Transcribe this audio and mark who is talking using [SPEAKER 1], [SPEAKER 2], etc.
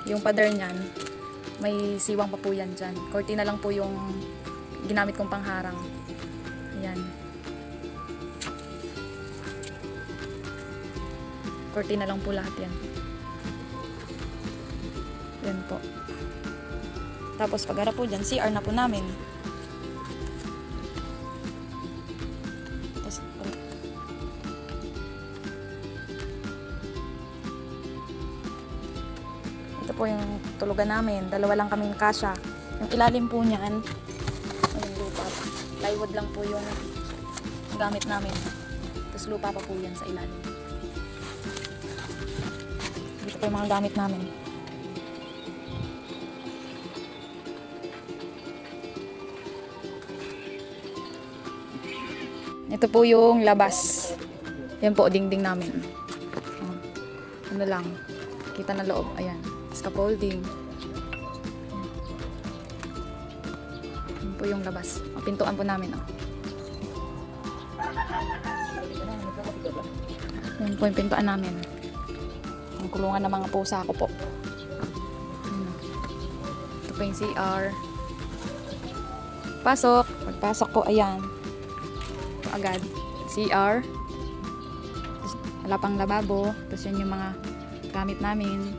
[SPEAKER 1] yung pader niyan, may siwang pa po yan dyan. Cortina lang po yung ginamit kong pangharang. Ayan. Cortina lang po lahat yan. Yan po. Tapos pagharap po dyan, CR na po namin. Tapos, ito po yung tulugan namin. Dalawa lang kaming kasya. Yung ilalim po niyan, yung lupa. Plywood lang po yung gamit namin. Tapos lupa pa po yan sa ilalim. Dito po yung mga gamit namin. Ito po yung labas. Yan po, dingding namin. Ano lang, kita na loob. Ayan, scaffolding. Yan po yung labas. Pintuan po namin. Yan po yung pintuan namin. Ang kulungan ng mga pusa ko po. Ito po yung CR. Pasok. Pagpasok po, ayan. Agad CR, wala pang lababo, tapos yun yung mga gamit namin.